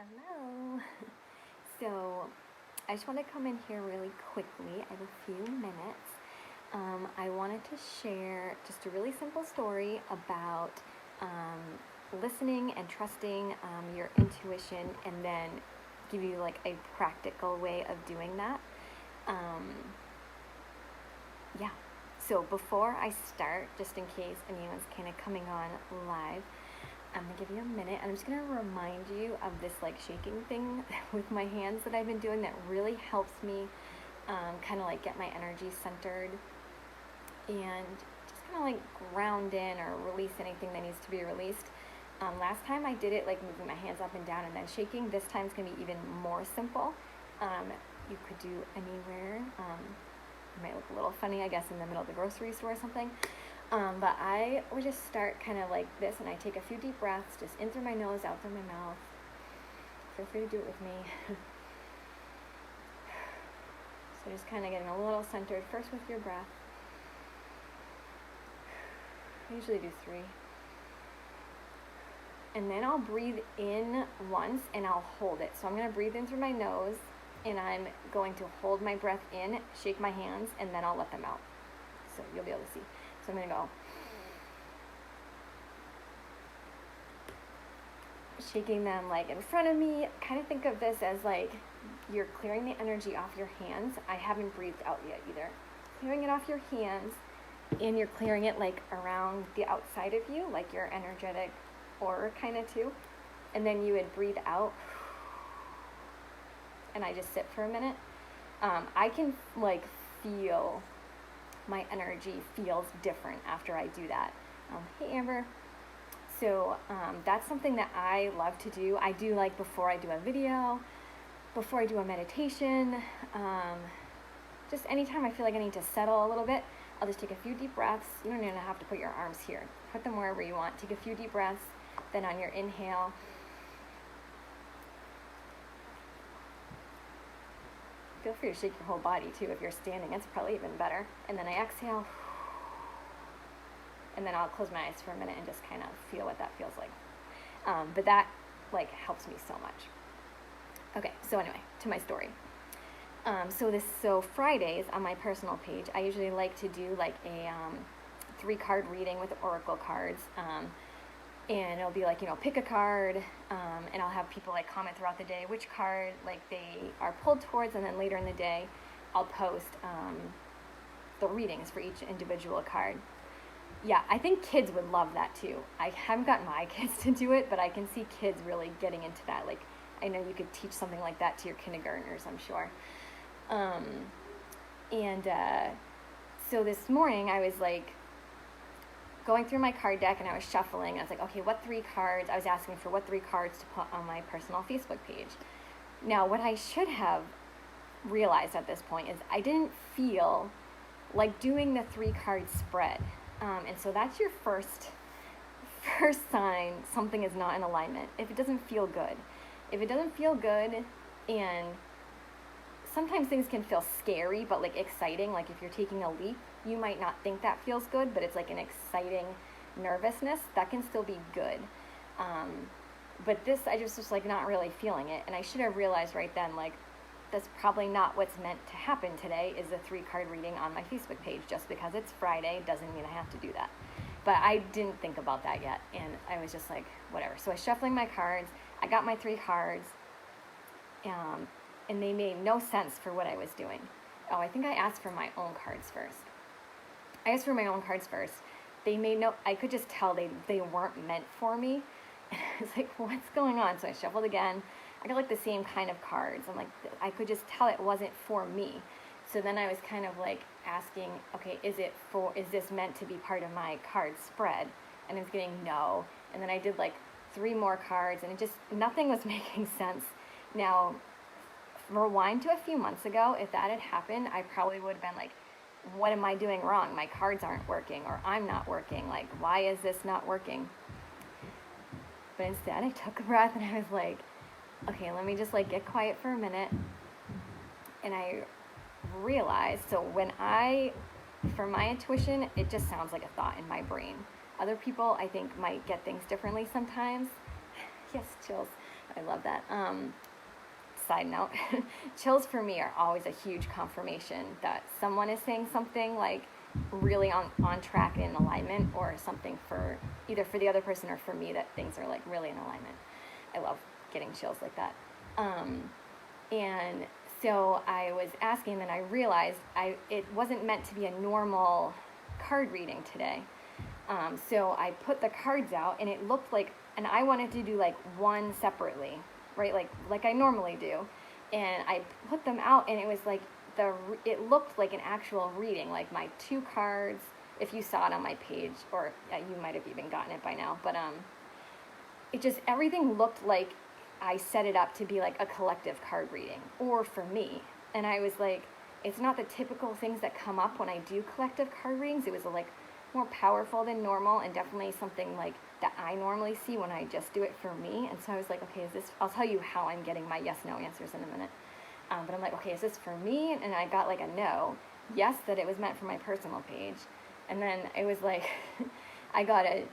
Hello. So I just want to come in here really quickly. I have a few minutes. I wanted to share just a really simple story about listening and trusting your intuition, and then give you like a practical way of doing that. Yeah. So before I start, just in case anyone's kind of coming on live, I'm gonna give you a minute, and I'm just gonna remind you of this like shaking thing with my hands that I've been doing that really helps me kind of like get my energy centered and just kind of like ground in or release anything that needs to be released. Last time I did it like moving my hands up and down and then shaking. This time it's gonna be even more simple. You could do anywhere. It might look a little funny, I guess, in the middle of the grocery store or something. But I would just start kind of like this, and I take a few deep breaths, just in through my nose, out through my mouth. Feel free to do it with me. So just kind of getting a little centered, first with your breath. I usually do 3. And then I'll breathe in once, and I'll hold it. So I'm going to breathe in through my nose, and I'm going to hold my breath in, shake my hands, and then I'll let them out. So you'll be able to see. So I'm going to go. Shaking them like in front of me. Kind of think of this as like you're clearing the energy off your hands. I haven't breathed out yet either. Clearing it off your hands, and you're clearing it like around the outside of you, like your energetic aura kind of too. And then you would breathe out. And I just sit for a minute. I can like feel my energy feels different after I do that. Hey Amber. So that's something that I love to do. I do like before I do a video, before I do a meditation, just anytime I feel like I need to settle a little bit, I'll just take a few deep breaths. You don't even have to put your arms here. Put them wherever you want. Take a few deep breaths. Then on your inhale, feel free to shake your whole body too. If you're standing, it's probably even better. And then I exhale. And then I'll close my eyes for a minute and just kind of feel what that feels like. But that like helps me so much. Okay, so anyway, to my story. So Fridays on my personal page, I usually like to do like a 3-card reading with oracle cards. And it'll be like, pick a card, and I'll have people like comment throughout the day which card like they are pulled towards, and then later in the day I'll post the readings for each individual card. Yeah, I think kids would love that too. I haven't gotten my kids to do it, but I can see kids really getting into that. Like, I know you could teach something like that to your kindergartners, I'm sure. So this morning I was like going through my card deck, and I was shuffling. I was like, okay, what 3 cards? I was asking for what 3 cards to put on my personal Facebook page. Now, what I should have realized at this point is I didn't feel like doing the 3-card spread. And so that's your first sign something is not in alignment. If it doesn't feel good. If it doesn't feel good, and sometimes things can feel scary, but like exciting. Like if you're taking a leap, you might not think that feels good, but it's like an exciting nervousness that can still be good. But this, I just was like not really feeling it. And I should have realized right then, like, that's probably not what's meant to happen today, is a 3-card reading on my Facebook page. Just because it's Friday doesn't mean I have to do that. But I didn't think about that yet, and I was just like, whatever. So I was shuffling my cards. I got my 3 cards, and they made no sense for what I was doing. Oh, I think I asked for my own cards first. They made no, I could just tell they weren't meant for me. And I was like, what's going on? So I shuffled again. I got like the same kind of cards. I'm like, I could just tell it wasn't for me. So then I was kind of like asking, okay, is this meant to be part of my card spread? And I was getting no. And then I did like 3 more cards, and it just, nothing was making sense. Now, rewind to a few months ago, if that had happened, I probably would have been like, what am I doing wrong? My cards aren't working, or I'm not working. Like, why is this not working? But instead, I took a breath, and I was like, okay, let me just like get quiet for a minute. And I realized, so for my intuition, it just sounds like a thought in my brain. Other people, I think, might get things differently sometimes. Yes, chills. I love that. Side note, chills for me are always a huge confirmation that someone is saying something like really on track and in alignment, or something for either for the other person or for me that things are like really in alignment. I love getting chills like that. And so I was asking, then I realized it wasn't meant to be a normal card reading today. So I put the cards out, and it looked like, and I wanted to do like one separately, right? Like I normally do. And I put them out, and it was like it looked like an actual reading, like my 2 cards, if you saw it on my page, or you might have even gotten it by now, but it just, everything looked like I set it up to be like a collective card reading, or for me. And I was like, it's not the typical things that come up when I do collective card readings. It was like more powerful than normal, and definitely something like that I normally see when I just do it for me. And so I was like, okay, I'll tell you how I'm getting my yes, no answers in a minute. But I'm like, okay, is this for me? And I got like a no. Yes, that it was meant for my personal page. And then it was like, I got a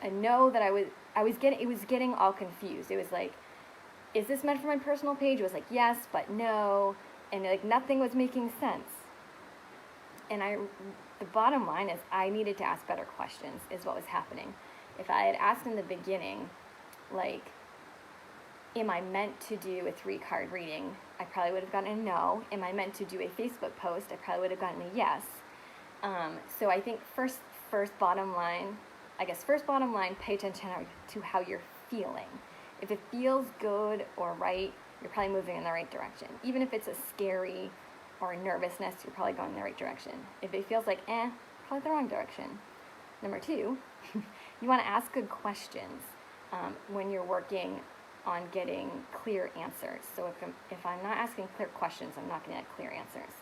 no that it was getting all confused. It was like, is this meant for my personal page? It was like, yes, but no. And like nothing was making sense. And the bottom line is I needed to ask better questions, is what was happening. If I had asked in the beginning, like, am I meant to do a 3-card reading? I probably would have gotten a no. Am I meant to do a Facebook post? I probably would have gotten a yes. So I think first bottom line, pay attention to how you're feeling. If it feels good or right, you're probably moving in the right direction. Even if it's a scary or a nervousness, you're probably going in the right direction. If it feels like, probably the wrong direction. Number 2, you want to ask good questions when you're working on getting clear answers. So if I'm not asking clear questions, I'm not going to get clear answers.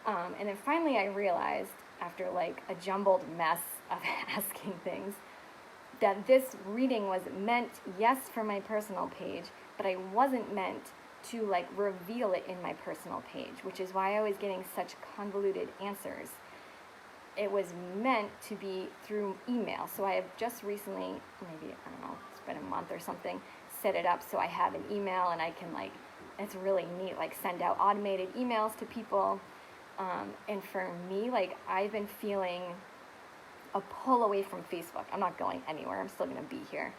And then finally I realized, after like a jumbled mess of asking things, that this reading was meant, yes, for my personal page, but I wasn't meant to like reveal it in my personal page, which is why I was getting such convoluted answers. It was meant to be through email. So I have just recently, maybe, I don't know, it's been a month or something, set it up so I have an email, and I can like, it's really neat, like send out automated emails to people. And for me, like, I've been feeling a pull away from Facebook. I'm not going anywhere. I'm still going to be here.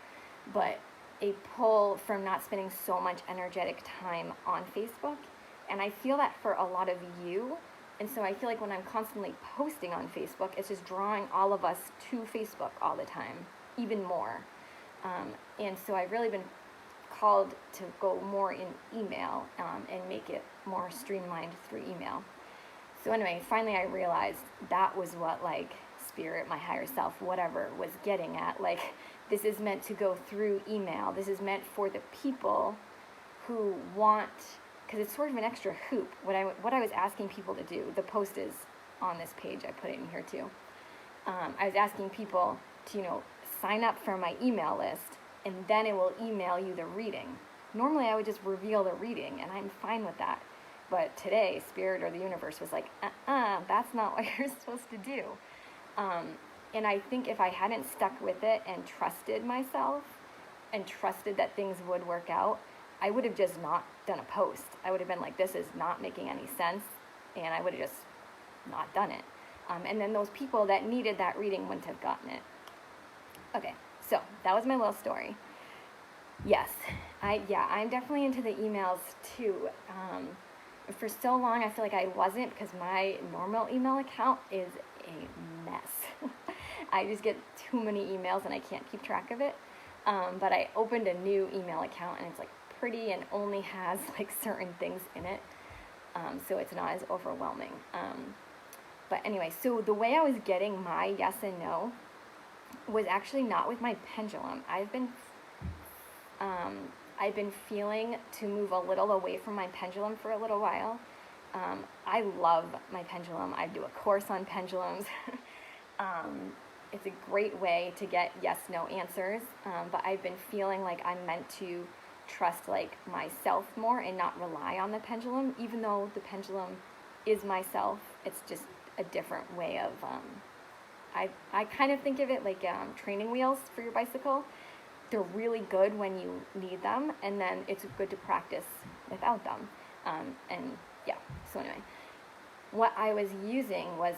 But a pull from not spending so much energetic time on Facebook. And I feel that for a lot of you. And so I feel like when I'm constantly posting on Facebook, it's just drawing all of us to Facebook all the time, even more. And so I've really been called to go more in email and make it more streamlined through email. So anyway, finally I realized that was what like spirit, my higher self, whatever, was getting at. Like, this is meant to go through email. This is meant for the people who want, because it's sort of an extra hoop. What I was asking people to do, the post is on this page, I put it in here too. I was asking people to, sign up for my email list, and then it will email you the reading. Normally I would just reveal the reading, and I'm fine with that. But today, Spirit or the universe was like, that's not what you're supposed to do. And I think if I hadn't stuck with it and trusted myself and trusted that things would work out, I would have just not done a post. I would have been like, this is not making any sense, and I would have just not done it. And then those people that needed that reading wouldn't have gotten it. Okay, so that was my little story. Yes, I'm definitely into the emails too. For so long, I feel like I wasn't, because my normal email account is a mess. I just get too many emails and I can't keep track of it. But I opened a new email account, and it's like pretty and only has like certain things in it. So it's not as overwhelming. But anyway, so the way I was getting my yes and no was actually not with my pendulum. I've been feeling to move a little away from my pendulum for a little while. I love my pendulum. I do a course on pendulums. It's a great way to get yes/no answers. But I've been feeling like I'm meant to trust like myself more and not rely on the pendulum, even though the pendulum is myself. It's just a different way of, I kind of think of it like training wheels for your bicycle. they're really good when you need them, and then it's good to practice without them. And yeah, so anyway, what I was using was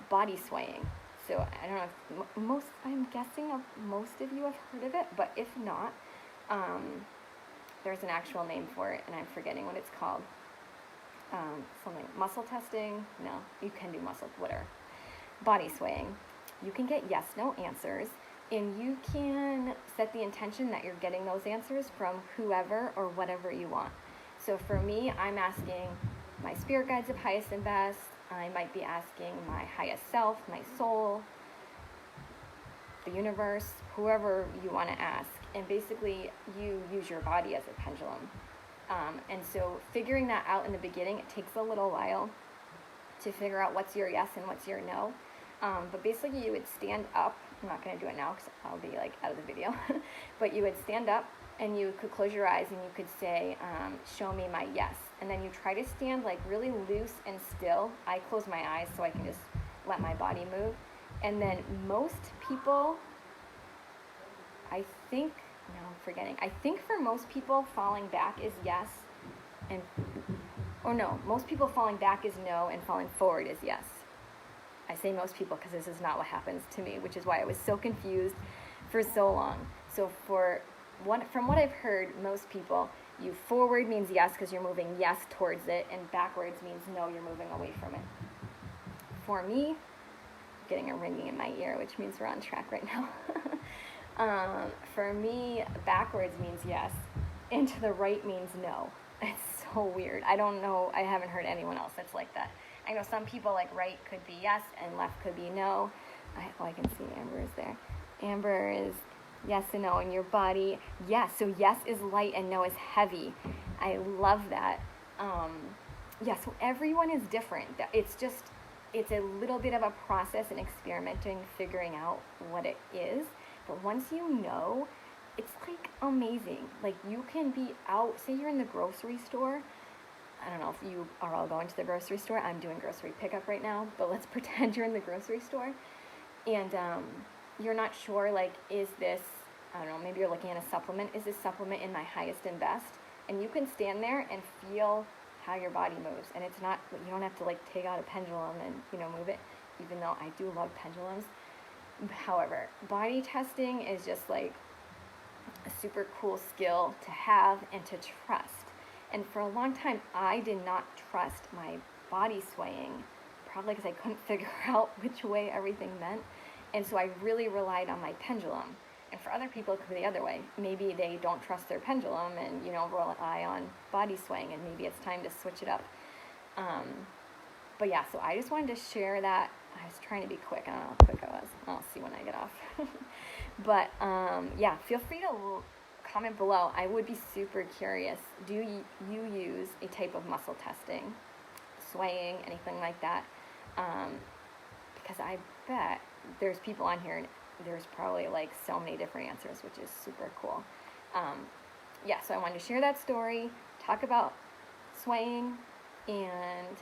body swaying. So I don't know if I'm guessing most of you have heard of it, but if not, there's an actual name for it, and I'm forgetting what it's called. Something, muscle testing? No, you can do muscle, whatever. Body swaying. You can get yes, no answers, and you can set the intention that you're getting those answers from whoever or whatever you want. So for me, I'm asking my spirit guides of highest and best. I might be asking my highest self, my soul, the universe, whoever you want to ask. And basically, you use your body as a pendulum. And so figuring that out in the beginning, it takes a little while to figure out what's your yes and what's your no. But basically, you would stand up. I'm not going to do it now because I'll be like out of the video. But you would stand up and you could close your eyes and you could say, show me my yes. And then you try to stand like really loose and still. I close my eyes so I can just let my body move. And then most people, I think for most people, falling back is yes. Most people falling back is no and falling forward is yes. I say most people because this is not what happens to me, which is why I was so confused for so long. So from what I've heard, most people, you forward means yes because you're moving yes towards it, and backwards means no, you're moving away from it. For me, I'm getting a ringing in my ear, which means we're on track right now. For me, backwards means yes, and to the right means no. It's so weird. I don't know. I haven't heard anyone else that's like that. I know some people like right could be yes and left could be no. I can see Amber is there. Amber is yes and no in your body. Yes, so yes is light and no is heavy. I love that. So everyone is different. It's a little bit of a process and experimenting, figuring out what it is. But once you know, it's like amazing. Like you can be out, say you're in the grocery store. I don't know if you are all going to the grocery store. I'm doing grocery pickup right now, but let's pretend you're in the grocery store. And you're not sure, like, is this, I don't know, maybe you're looking at a supplement. Is this supplement in my highest and best? And you can stand there and feel how your body moves. And it's not, you don't have to like take out a pendulum and, move it, even though I do love pendulums. However, body testing is just like a super cool skill to have and to trust. And for a long time, I did not trust my body swaying, probably because I couldn't figure out which way everything meant. And so I really relied on my pendulum. And for other people, it could be the other way. Maybe they don't trust their pendulum and, rely on body swaying, and maybe it's time to switch it up. But yeah, so I just wanted to share that. I was trying to be quick. I don't know how quick I was. I'll see when I get off. But feel free to comment below. I would be super curious. Do you use a type of muscle testing, swaying, anything like that? Because I bet there's people on here and there's probably like so many different answers, which is super cool. So I wanted to share that story, talk about swaying, and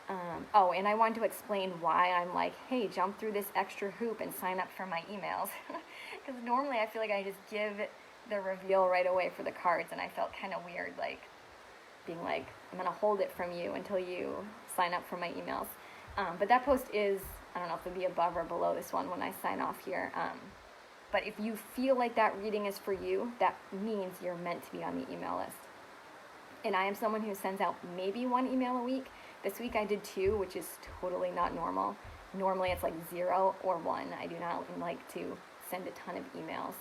and I wanted to explain why I'm like, hey, jump through this extra hoop and sign up for my emails. Because normally I feel like I just give the reveal right away for the cards, and I felt kind of weird, like being like, I'm going to hold it from you until you sign up for my emails. But that post is, I don't know if it'll be above or below this one when I sign off here. But if you feel like that reading is for you, that means you're meant to be on the email list. And I am someone who sends out maybe 1 email a week. This week I did 2, which is totally not normal. Normally it's like 0 or 1. I do not like to send a ton of emails.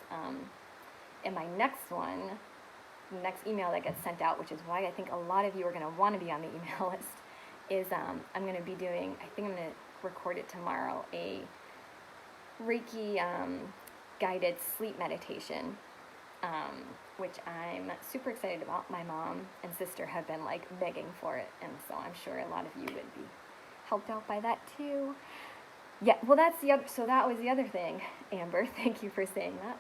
And my next email that gets sent out, which is why I think a lot of you are going to want to be on the email list, is I'm going to be doing, I think I'm going to record it tomorrow, a Reiki guided sleep meditation, which I'm super excited about. My mom and sister have been like begging for it, and so I'm sure a lot of you would be helped out by that too. Yeah, well, that was the other thing, Amber, thank you for saying that,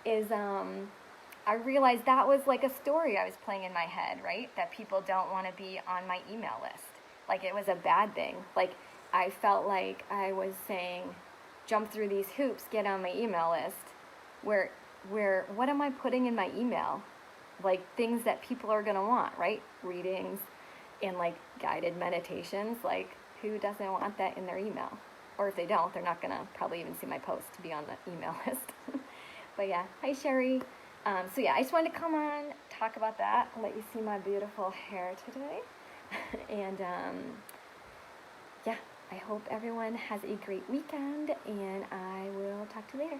is I realized that was like a story I was playing in my head, right? That people don't want to be on my email list. Like it was a bad thing. Like I felt like I was saying, jump through these hoops, get on my email list. where what am I putting in my email? Like things that people are gonna want, right? Readings and like guided meditations. Like who doesn't want that in their email? Or if they don't, they're not gonna probably even see my post to be on the email list. But yeah, hi Sherry. So yeah, I just wanted to come on, talk about that, let you see my beautiful hair today. And yeah, I hope everyone has a great weekend, and I will talk to you later.